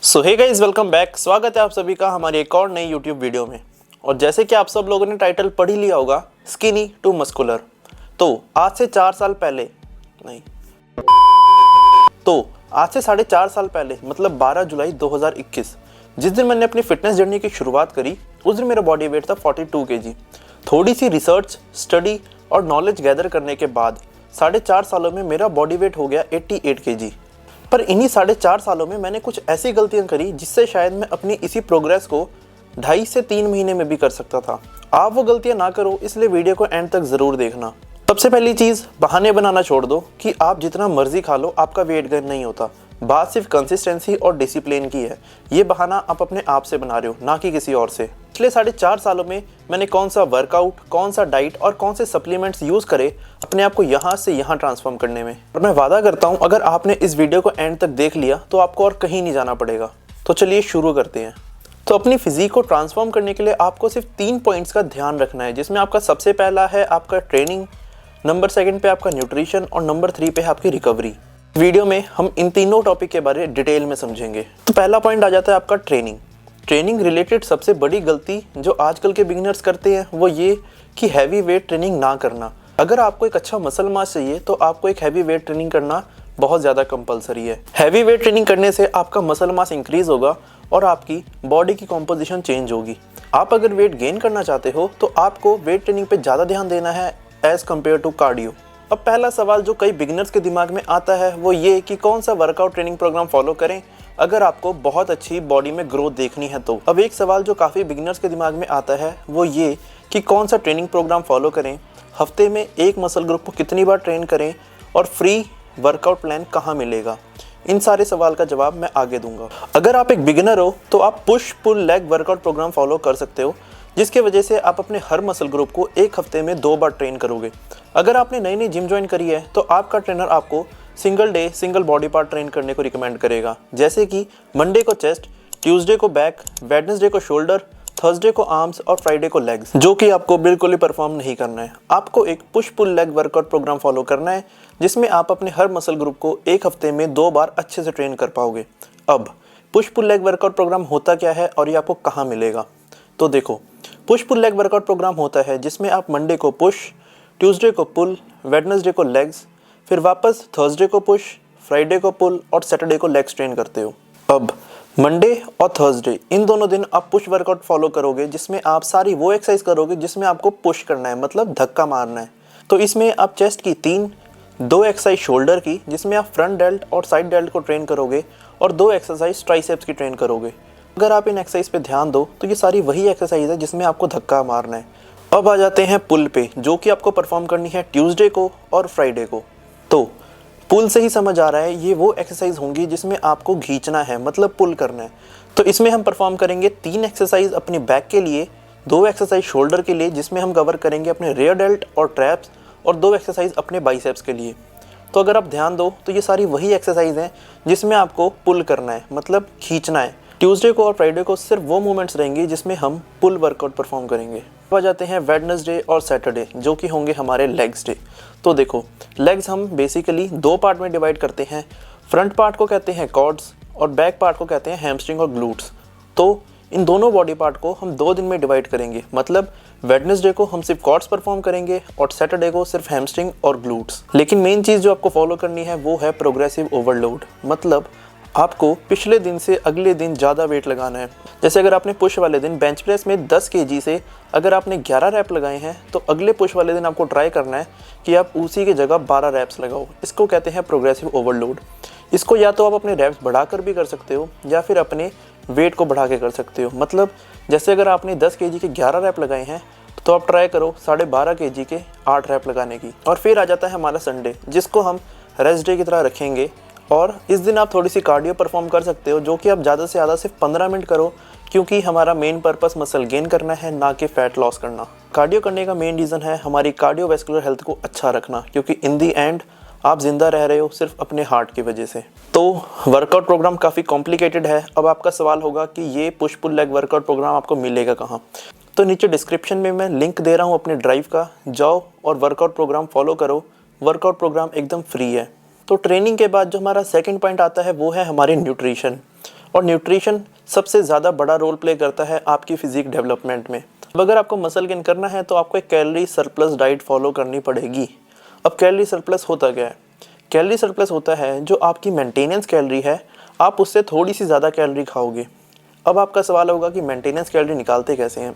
सो hey guys, welcome back. स्वागत है आप सभी का हमारी एक और नई यूट्यूब वीडियो में। और जैसे कि आप सब लोगों ने टाइटल पढ़ ही लिया होगा, स्किनी टू मस्कुलर। तो आज से 4 साल पहले नहीं तो आज से 4.5 साल पहले मतलब 12 जुलाई 2021 जिस दिन मैंने अपनी फिटनेस जर्नी की शुरुआत करी, उस दिन मेरा बॉडी वेट था 42 kg। थोड़ी सी रिसर्च, स्टडी और नॉलेज गैदर करने के बाद 4.5 सालों में मेरा बॉडी वेट हो गया 88 kg। पर इन्हीं 4.5 सालों में मैंने कुछ ऐसी गलतियां करी जिससे शायद मैं अपनी इसी प्रोग्रेस को 2.5 से 3 महीने में भी कर सकता था। आप वो गलतियां ना करो, इसलिए वीडियो को एंड तक ज़रूर देखना। सबसे पहली चीज़, बहाने बनाना छोड़ दो कि आप जितना मर्जी खा लो आपका वेट गेन नहीं होता। बात सिर्फ कंसिस्टेंसी और डिसिप्लिन की है। ये बहाना आप अपने आप से बना रहे हो, ना कि किसी और से। पिछले 4.5 सालों में मैंने कौन सा वर्कआउट, कौन सा डाइट और कौन से सप्लीमेंट्स यूज़ करे अपने आप को यहाँ से यहाँ ट्रांसफॉर्म करने में। और मैं वादा करता हूँ, अगर आपने इस वीडियो को एंड तक देख लिया तो आपको और कहीं नहीं जाना पड़ेगा। तो चलिए शुरू करते हैं। तो अपनी फिजिक को ट्रांसफॉर्म करने के लिए आपको सिर्फ 3 पॉइंट्स का ध्यान रखना है, जिसमें आपका सबसे पहला है आपका ट्रेनिंग, नंबर 2 पे आपका न्यूट्रिशन और नंबर 3 पे है आपकी रिकवरी। वीडियो में हम इन तीनों टॉपिक के बारे में डिटेल में समझेंगे। तो पहला पॉइंट आ जाता है आपका ट्रेनिंग। ट्रेनिंग रिलेटेड सबसे बड़ी गलती जो आजकल के बिगिनर्स करते हैं वो ये कि हैवी वेट ट्रेनिंग ना करना। अगर आपको एक अच्छा मसल मास चाहिए तो आपको एक हैवी वेट ट्रेनिंग करना बहुत ज़्यादा कंपलसरी है। हैवी वेट ट्रेनिंग करने से आपका मसल मास इंक्रीज होगा और आपकी बॉडी की कॉम्पोजिशन चेंज होगी। आप अगर वेट गेन करना चाहते हो तो आपको वेट ट्रेनिंग पे ज़्यादा ध्यान देना है एज़ कम्पेयर टू कार्डियो। अब पहला सवाल जो कई बिगिनर्स के दिमाग में आता है वो ये कि कौन सा वर्कआउट ट्रेनिंग प्रोग्राम फॉलो करें अगर आपको बहुत अच्छी बॉडी में ग्रोथ देखनी है तो। अब एक सवाल जो काफ़ी बिगिनर्स के दिमाग में आता है वो ये कि कौन सा ट्रेनिंग प्रोग्राम फॉलो करें, हफ्ते में एक मसल ग्रुप को कितनी बार ट्रेन करें और फ्री वर्कआउट प्लान कहाँ मिलेगा। इन सारे सवाल का जवाब मैं आगे दूंगा। अगर आप एक बिगिनर हो तो आप push pull leg workout programme follow कर सकते हो, जिसके वजह से आप अपने हर मसल ग्रुप को एक हफ्ते में 2 बार ट्रेन करोगे। अगर आपने नई नई जिम ज्वाइन करी है तो आपका ट्रेनर आपको single day single body part train करने को रिकमेंड करेगा, जैसे कि मंडे को चेस्ट, ट्यूसडे को बैक, वेडनेसडे को शोल्डर, थर्सडे को आर्म्स और फ्राइडे को लेग्स, जो कि आपको बिल्कुल ही परफॉर्म नहीं करना है। आपको एक push pull leg workout programme follow करना है जिसमें आप अपने हर मसल ग्रुप को एक हफ्ते में 2 बार अच्छे से ट्रेन कर पाओगे। अब push pull leg workout programme होता क्या है और ये आपको कहाँ मिलेगा? तो देखो, push pull leg workout programme होता है जिसमें आप मंडे को पुश, ट्यूसडे को पुल, वेडनेसडे को लेग्स, फिर वापस थर्सडे को पुश, फ्राइडे को पुल और सैटरडे को लेग्स ट्रेन करते हो। अब मंडे और थर्सडे इन दोनों दिन आप पुश वर्कआउट फॉलो करोगे जिसमें आप सारी वो एक्सरसाइज करोगे जिसमें आपको पुश करना है, मतलब धक्का मारना है। तो इसमें आप चेस्ट की 2 एक्सरसाइज शोल्डर की जिसमें आप फ्रंट डेल्ट और साइड डेल्ट को ट्रेन करोगे और 2 एक्सरसाइज ट्राइसेप्स की ट्रेन करोगे। अगर आप इन एक्सरसाइज पे ध्यान दो तो ये सारी वही एक्सरसाइज है जिसमें आपको धक्का मारना है। अब आ जाते हैं पुल पे, जो कि आपको परफॉर्म करनी है ट्यूसडे को और फ्राइडे को। तो पुल से ही समझ आ रहा है ये वो एक्सरसाइज होंगी जिसमें आपको खींचना है, मतलब पुल करना है। तो इसमें हम परफॉर्म करेंगे 3 एक्सरसाइज अपने बैक के लिए, 2 एक्सरसाइज शोल्डर के लिए जिसमें हम कवर करेंगे अपने रेयर डेल्ट और ट्रैप्स, और 2 एक्सरसाइज अपने बाइसेप्स के लिए। तो अगर आप ध्यान दो तो ये सारी वही एक्सरसाइज हैं जिसमें आपको पुल करना है, मतलब खींचना है। ट्यूसडे को और फ्राइडे को सिर्फ वो मोमेंट्स रहेंगे जिसमें हम पुल वर्कआउट परफॉर्म करेंगे। अब आ जाते हैं वेडनेसडे और सैटरडे, जो कि होंगे हमारे लेग्स डे। तो देखो, लेग्स हम बेसिकली 2 पार्ट में डिवाइड करते हैं। फ्रंट पार्ट को कहते हैं कॉर्ड्स और बैक पार्ट को कहते हैं हैमस्ट्रिंग और ग्लूट्स। तो इन दोनों बॉडी पार्ट को हम 2 दिन में डिवाइड करेंगे, मतलब वेडनेसडे को हम सिर्फ कॉर्ड्स परफॉर्म करेंगे और सैटरडे को सिर्फ हैमस्ट्रिंग और ग्लूट्स। लेकिन मेन चीज़ जो आपको फॉलो करनी है वो है प्रोग्रेसिव ओवरलोड, मतलब आपको पिछले दिन से अगले दिन ज़्यादा वेट लगाना है। जैसे अगर आपने पुश वाले दिन बेंच प्रेस में 10 kg से अगर आपने 11 रैप लगाए हैं तो अगले पुश वाले दिन आपको ट्राई करना है कि आप उसी की जगह 12 रैप्स लगाओ। इसको कहते हैं प्रोग्रेसिव ओवरलोड। इसको या तो आप अपने रैप्स बढ़ाकर भी कर सकते हो या फिर अपने वेट को बढ़ा के कर सकते हो। मतलब जैसे अगर आपने 10 kg के 11 रैप लगाए हैं तो आप ट्राई करो 12.5 kg के 8 रैप लगाने की। और फिर आ जाता है हमारा संडे, जिसको हम रेस्ट डे की तरह रखेंगे। और इस दिन आप थोड़ी सी कार्डियो परफॉर्म कर सकते हो, जो कि आप ज़्यादा से ज़्यादा सिर्फ 15 मिनट करो, क्योंकि हमारा मेन पर्पस मसल गेन करना है, ना कि फैट लॉस करना। कार्डियो करने का मेन रीज़न है हमारी कार्डियोवैस्कुलर हेल्थ को अच्छा रखना, क्योंकि इन दी एंड आप जिंदा रह रहे हो सिर्फ अपने हार्ट की वजह से। तो वर्कआउट प्रोग्राम काफ़ी कॉम्प्लिकेटेड है। अब आपका सवाल होगा कि ये push pull leg workout programme आपको मिलेगा कहाँ? तो नीचे डिस्क्रिप्शन में मैं लिंक दे रहा हूँ अपने ड्राइव का, जाओ और वर्कआउट प्रोग्राम फॉलो करो। वर्कआउट प्रोग्राम एकदम फ्री है। तो ट्रेनिंग के बाद जो हमारा सेकंड पॉइंट आता है वो है हमारे न्यूट्रिशन। और न्यूट्रिशन सबसे ज़्यादा बड़ा रोल प्ले करता है आपकी फिजिक डेवलपमेंट में। अब अगर आपको मसल गेन करना है तो आपको एक कैलोरी सरप्लस डाइट फॉलो करनी पड़ेगी। अब कैलोरी सरप्लस होता क्या है? कैलोरी सरप्लस होता है जो आपकी मेंटेनेंस कैलोरी है, आप उससे थोड़ी सी ज़्यादा कैलोरी खाओगे। अब आपका सवाल होगा कि मेंटेनेंस कैलोरी निकालते कैसे हैं?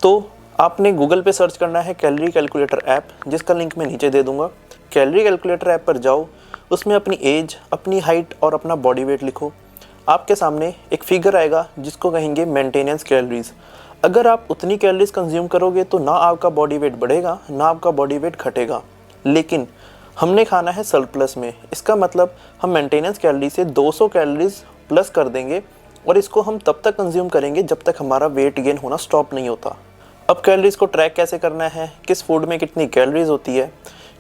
तो आपने गूगल पे सर्च करना है कैलोरी कैलकुलेटर ऐप, जिसका लिंक मैं नीचे दे दूंगा। कैलोरी कैलकुलेटर ऐप पर जाओ, उसमें अपनी एज, अपनी हाइट और अपना बॉडी वेट लिखो। आपके सामने एक फिगर आएगा जिसको कहेंगे मेंटेनेंस कैलोरीज। अगर आप उतनी कैलोरीज कंज्यूम करोगे तो ना आपका बॉडी वेट बढ़ेगा, ना आपका बॉडी वेट घटेगा। लेकिन हमने खाना है सरप्लस में, इसका मतलब हम मेंटेनेंस कैलोरी से 200 कैलोरीज प्लस कर देंगे और इसको हम तब तक कंज्यूम करेंगे जब तक हमारा वेट गेन होना स्टॉप नहीं होता। अब कैलोरीज को ट्रैक कैसे करना है, किस फूड में कितनी कैलोरीज होती है,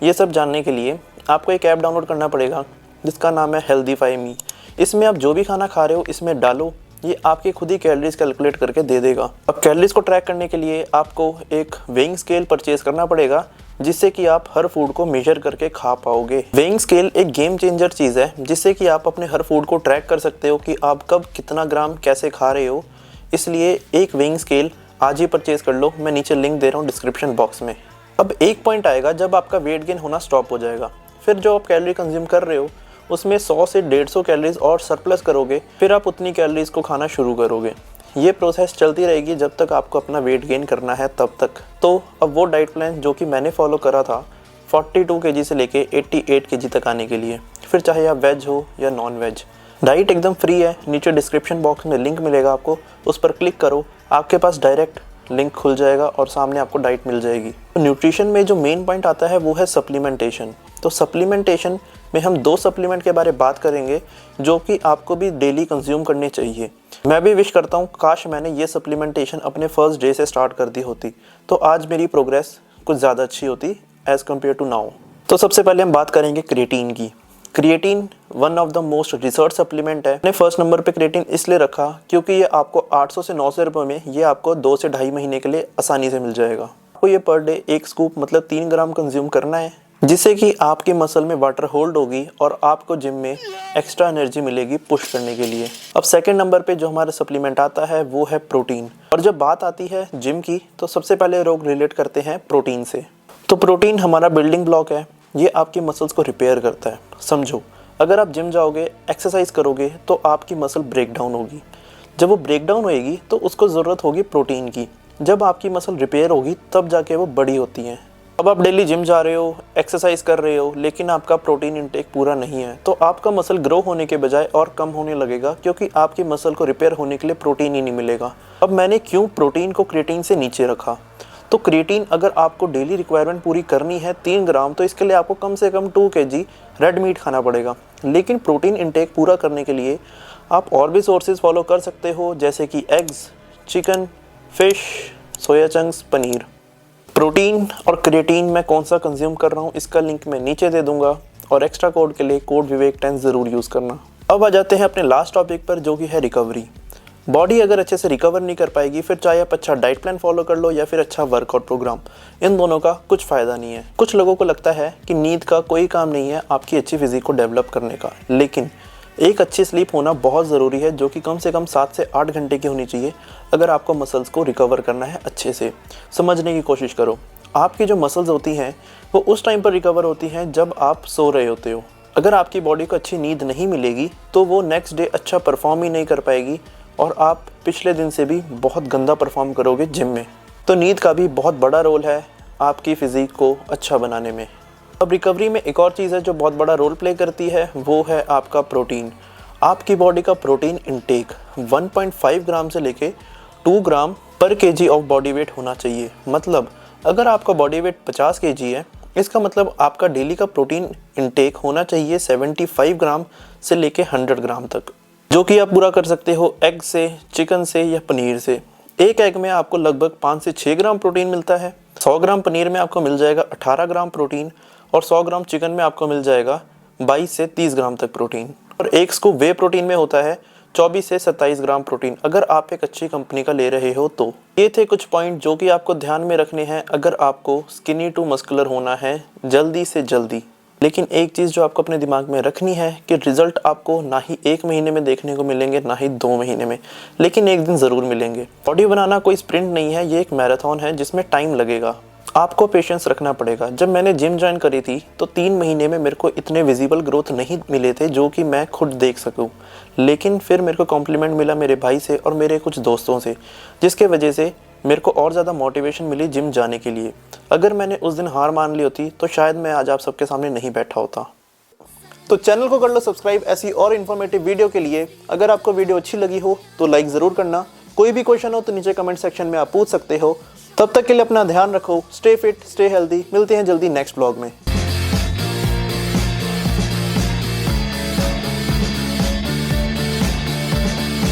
ये सब जानने के लिए आपको एक ऐप डाउनलोड करना पड़ेगा जिसका नाम है हेल्दीफाई मी। इसमें आप जो भी खाना खा रहे हो इसमें डालो, ये आपके खुद ही कैलोरीज कैलकुलेट करके दे देगा। अब कैलोरीज को ट्रैक करने के लिए आपको एक वेइंग स्केल परचेज करना पड़ेगा जिससे कि आप हर फूड को मेजर करके खा पाओगे। वेइंग स्केल एक गेम चेंजर चीज़ है जिससे कि आप अपने हर फूड को ट्रैक कर सकते हो कि आप कब कितना ग्राम कैसे खा रहे हो। इसलिए एक वेइंग स्केल आज ही परचेज कर लो, मैं नीचे लिंक दे रहा हूँ डिस्क्रिप्शन बॉक्स में। अब एक पॉइंट आएगा जब आपका वेट गेन होना स्टॉप हो जाएगा, फिर जो आप कैलोरी कंज्यूम कर रहे हो उसमें 100 से 150 कैलोरीज और सरप्लस करोगे, फिर आप उतनी कैलोरीज को खाना शुरू करोगे। ये प्रोसेस चलती रहेगी जब तक आपको अपना वेट गेन करना है तब तक। तो अब वो डाइट प्लान जो कि मैंने फॉलो करा था 42 kg से लेके 88 kg तक आने के लिए, फिर चाहे आप वेज हो या नॉन वेज, डाइट एकदम फ्री है। नीचे डिस्क्रिप्शन बॉक्स में लिंक मिलेगा आपको, उस पर क्लिक करो, आपके पास डायरेक्ट लिंक खुल जाएगा और सामने आपको डाइट मिल जाएगी। तो न्यूट्रिशन में जो मेन पॉइंट आता है वो है सप्लीमेंटेशन। तो सप्लीमेंटेशन में हम 2 सप्लीमेंट के बारे में बात करेंगे जो कि आपको भी डेली कंज्यूम करने चाहिए। मैं भी विश करता हूँ काश मैंने ये सप्लीमेंटेशन अपने फर्स्ट डे से स्टार्ट कर दी होती, तो आज मेरी प्रोग्रेस कुछ ज़्यादा अच्छी होती एज़ कम्पेयर टू नाउ। तो सबसे पहले हम बात करेंगे क्रिएटिन की। Creatine one of the most research supplement है। मैंने फर्स्ट नंबर पे क्रिएटिन इसलिए रखा क्योंकि ये आपको 800 से 900 रुपये में ये आपको 2 से ढाई महीने के लिए आसानी से मिल जाएगा। आपको ये पर डे 1 स्कूप मतलब 3 ग्राम कंज्यूम करना है, जिससे कि आपके मसल में वाटर होल्ड होगी और आपको जिम में एक्स्ट्रा एनर्जी मिलेगी पुश करने के लिए। अब सेकंड नंबर पे जो हमारा सप्लीमेंट आता है वो है प्रोटीन। और जब बात आती है जिम की तो सबसे पहले लोग रिलेट करते हैं प्रोटीन से। तो प्रोटीन हमारा बिल्डिंग ब्लॉक है, ये आपकी मसल्स को रिपेयर करता है। समझो, अगर आप जिम जाओगे, एक्सरसाइज करोगे तो आपकी मसल ब्रेक डाउन होगी। जब वो ब्रेक डाउन होएगी तो उसको ज़रूरत होगी प्रोटीन की। जब आपकी मसल रिपेयर होगी तब जाके वो बड़ी होती हैं। अब आप डेली जिम जा रहे हो, एक्सरसाइज कर रहे हो, लेकिन आपका प्रोटीन इंटेक पूरा नहीं है तो आपका मसल ग्रो होने के बजाय और कम होने लगेगा, क्योंकि आपकी मसल को रिपेयर होने के लिए प्रोटीन ही नहीं मिलेगा। अब मैंने क्यों प्रोटीन को क्रिएटिन से नीचे रखा? तो क्रिएटिन अगर आपको डेली रिक्वायरमेंट पूरी करनी है 3 ग्राम, तो इसके लिए आपको कम से कम 2 kg रेड मीट खाना पड़ेगा। लेकिन प्रोटीन इंटेक पूरा करने के लिए आप और भी सोर्सेज फॉलो कर सकते हो, जैसे कि eggs, chicken, fish, soya chunks, paneer. Protein और क्रिएटिन मैं कौन सा कंज्यूम कर रहा हूँ इसका लिंक मैं नीचे दे दूंगा, और एक्स्ट्रा कोड के लिए कोड विवेक 10 ज़रूर यूज़ करना। अब आ जाते हैं अपने लास्ट टॉपिक पर जो कि है रिकवरी। बॉडी अगर अच्छे से रिकवर नहीं कर पाएगी, फिर चाहे आप अच्छा डाइट प्लान फॉलो कर लो या फिर अच्छा वर्कआउट प्रोग्राम, इन दोनों का कुछ फ़ायदा नहीं है। कुछ लोगों को लगता है कि नींद का कोई काम नहीं है आपकी अच्छी फिजिक को डेवलप करने का, लेकिन एक अच्छी स्लीप होना बहुत ज़रूरी है, जो कि कम से कम 7 से 8 घंटे की होनी चाहिए अगर आपको मसल्स को रिकवर करना है। अच्छे से समझने की कोशिश करो, आपकी जो मसल्स होती हैं वो उस टाइम पर रिकवर होती हैं जब आप सो रहे होते हो। अगर आपकी बॉडी को अच्छी नींद नहीं मिलेगी तो वो नेक्स्ट डे अच्छा परफॉर्म ही नहीं कर पाएगी और आप पिछले दिन से भी बहुत गंदा परफॉर्म करोगे जिम में। तो नींद का भी बहुत बड़ा रोल है आपकी फ़िज़ीक को अच्छा बनाने में। अब रिकवरी में एक और चीज़ है जो बहुत बड़ा रोल प्ले करती है, वो है आपका प्रोटीन। आपकी बॉडी का प्रोटीन इंटेक 1.5 ग्राम से लेके 2 ग्राम पर केजी ऑफ बॉडी वेट होना चाहिए। मतलब अगर आपका बॉडी वेट 50 kg है, इसका मतलब आपका डेली का प्रोटीन इंटेक होना चाहिए 75 ग्राम से लेके 100 ग्राम तक, जो कि आप पूरा कर सकते हो एग से, चिकन से या पनीर से। एक एग में आपको लगभग 5 से 6 ग्राम प्रोटीन मिलता है। 100 ग्राम पनीर में आपको मिल जाएगा 18 ग्राम प्रोटीन और 100 ग्राम चिकन में आपको मिल जाएगा 22 से 30 ग्राम तक प्रोटीन। और एक स्कूप वे प्रोटीन में होता है 24 से 27 ग्राम प्रोटीन, अगर आप एक अच्छी कंपनी का ले रहे हो तो। ये थे कुछ पॉइंट जो कि आपको ध्यान में रखने हैं अगर आपको स्किनी टू मस्कुलर होना है जल्दी से जल्दी। लेकिन एक चीज़ जो आपको अपने दिमाग में रखनी है कि रिजल्ट आपको ना ही 1 महीने में देखने को मिलेंगे, ना ही 2 महीने में, लेकिन एक दिन ज़रूर मिलेंगे। बॉडी बनाना कोई स्प्रिंट नहीं है, ये एक मैराथन है जिसमें टाइम लगेगा। आपको पेशेंस रखना पड़ेगा। जब मैंने जिम ज्वाइन करी थी तो 3 महीने में मेरे को इतने विजिबल ग्रोथ नहीं मिले थे जो कि मैं खुद देख सकूं, लेकिन फिर मेरे को कॉम्प्लीमेंट मिला मेरे भाई से और मेरे कुछ दोस्तों से, जिसके वजह से मेरे को और ज़्यादा मोटिवेशन मिली जिम जाने के लिए। अगर मैंने उस दिन हार मान ली होती तो शायद मैं आज आप सबके सामने नहीं बैठा होता। तो चैनल को कर लो सब्सक्राइब ऐसी और इन्फॉर्मेटिव वीडियो के लिए। अगर आपको वीडियो अच्छी लगी हो तो लाइक ज़रूर करना। कोई भी क्वेश्चन हो तो नीचे कमेंट सेक्शन में आप पूछ सकते हो। तब तक के लिए अपना ध्यान रखो। Stay fit, stay healthy. मिलते हैं जल्दी नेक्स्ट ब्लॉग में।